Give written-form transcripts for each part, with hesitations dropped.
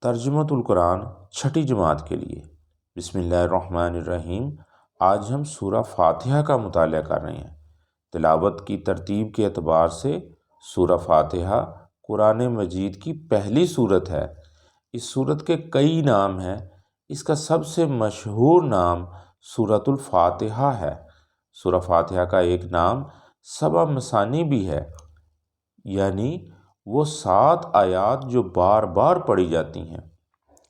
ترجمۃ القرآن چھٹی جماعت کے لیے۔ بسم اللہ الرحمن الرحیم۔ آج ہم سورہ فاتحہ کا مطالعہ کر رہے ہیں۔ تلاوت کی ترتیب کے اعتبار سے سورہ فاتحہ قرآن مجید کی پہلی سورت ہے۔ اس سورت کے کئی نام ہیں۔ اس کا سب سے مشہور نام سورۃ الفاتحہ ہے۔ سورہ فاتحہ کا ایک نام سبع مثانی بھی ہے، یعنی وہ 7 آیات جو بار بار پڑھی جاتی ہیں۔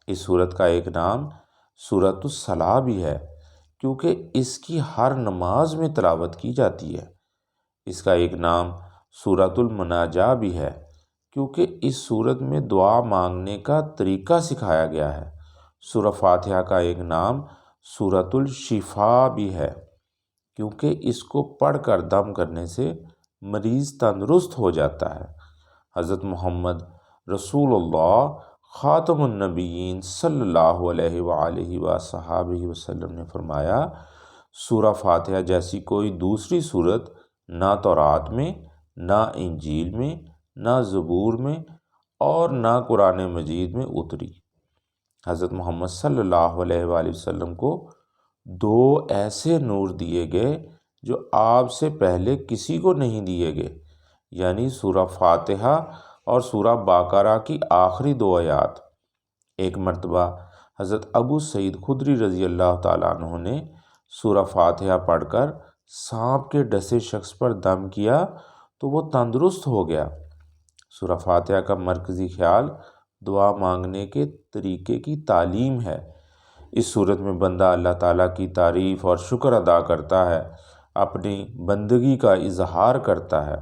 اس سورت کا ایک نام سورۃ الصلاح بھی ہے، کیونکہ اس کی ہر نماز میں تلاوت کی جاتی ہے۔ اس کا ایک نام سورۃ المناجاہ بھی ہے، کیونکہ اس سورت میں دعا مانگنے کا طریقہ سکھایا گیا ہے۔ سورہ فاتحہ کا ایک نام سورۃ الشفاء بھی ہے، کیونکہ اس کو پڑھ کر دم کرنے سے مریض تندرست ہو جاتا ہے۔ حضرت محمد رسول اللہ خاتم النبیین صلی اللہ علیہ وآلہ وصحبہ وسلم نے فرمایا، سورہ فاتحہ جیسی کوئی دوسری سورت نہ تورات میں، نہ انجیل میں، نہ زبور میں اور نہ قرآن مجید میں اتری۔ حضرت محمد صلی اللہ علیہ وآلہ وسلم کو 2 ایسے نور دیے گئے جو آپ سے پہلے کسی کو نہیں دیے گئے، یعنی سورہ فاتحہ اور سورہ بقرہ کی آخری 2 آیات۔ ایک مرتبہ حضرت ابو سعید خدری رضی اللہ تعالیٰ عنہ نے سورہ فاتحہ پڑھ کر سانپ کے ڈسے شخص پر دم کیا تو وہ تندرست ہو گیا۔ سورہ فاتحہ کا مرکزی خیال دعا مانگنے کے طریقے کی تعلیم ہے۔ اس صورت میں بندہ اللہ تعالیٰ کی تعریف اور شکر ادا کرتا ہے، اپنی بندگی کا اظہار کرتا ہے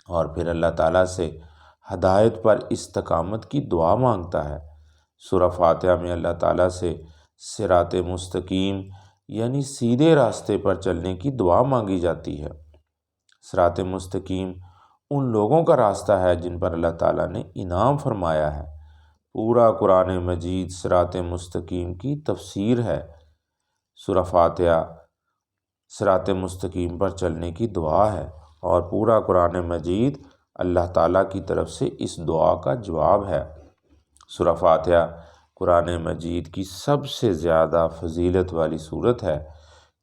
اور پھر اللہ تعالیٰ سے ہدایت پر استقامت کی دعا مانگتا ہے۔ سورہ فاتحہ میں اللہ تعالیٰ سے صراط مستقیم یعنی سیدھے راستے پر چلنے کی دعا مانگی جاتی ہے۔ صراط مستقیم ان لوگوں کا راستہ ہے جن پر اللہ تعالیٰ نے انعام فرمایا ہے۔ پورا قرآن مجید صراط مستقیم کی تفسیر ہے۔ سورہ فاتحہ صراط مستقیم پر چلنے کی دعا ہے اور پورا قرآن مجید اللہ تعالیٰ کی طرف سے اس دعا کا جواب ہے۔ سورہ فاتحہ قرآن مجید کی سب سے زیادہ فضیلت والی سورت ہے،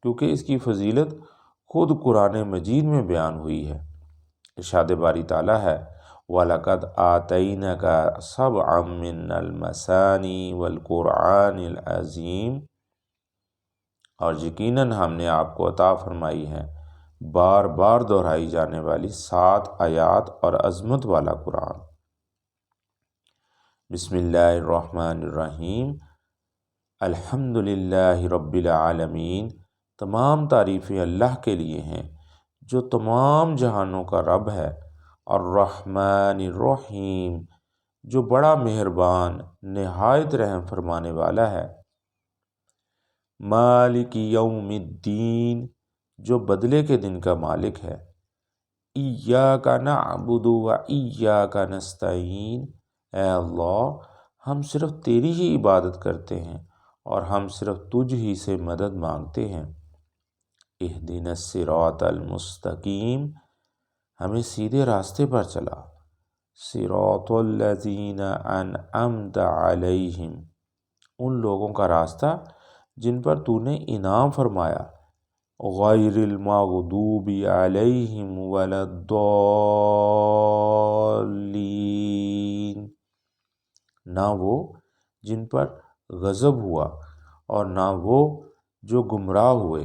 کیونکہ اس کی فضیلت خود قرآن مجید میں بیان ہوئی ہے۔ ارشاد باری تعالیٰ ہے، وَلَقَدْ آتَيْنَاكَ سَبْعًا مِّنَ الْمَثَانِي وَالْقُرْآنِ الْعَظِيمِ، اور یقیناً ہم نے آپ کو عطا فرمائی ہے بار بار دہرائی جانے والی 7 آیات اور عظمت والا قرآن۔ بسم اللہ الرحمن الرحیم۔ الحمدللہ رب العالمین۔ تمام تعریفیں اللہ کے لیے ہیں جو تمام جہانوں کا رب ہے، الرحمن الرحیم جو بڑا مہربان نہایت رحم فرمانے والا ہے، مالک یوم الدین جو بدلے کے دن کا مالک ہے، ایاک نعبد و ایاک نستعین، اے اللہ ہم صرف تیری ہی عبادت کرتے ہیں اور ہم صرف تجھ ہی سے مدد مانگتے ہیں۔ اہدنا الصراط المستقیم، ہمیں سیدھے راستے پر چلا۔ صراط الذین انعمت علیہم، ان لوگوں کا راستہ جن پر تو نے انعام فرمایا، غیر المغضوب علیہم ولا الضالین، نہ وہ جن پر غضب ہوا اور نہ وہ جو گمراہ ہوئے۔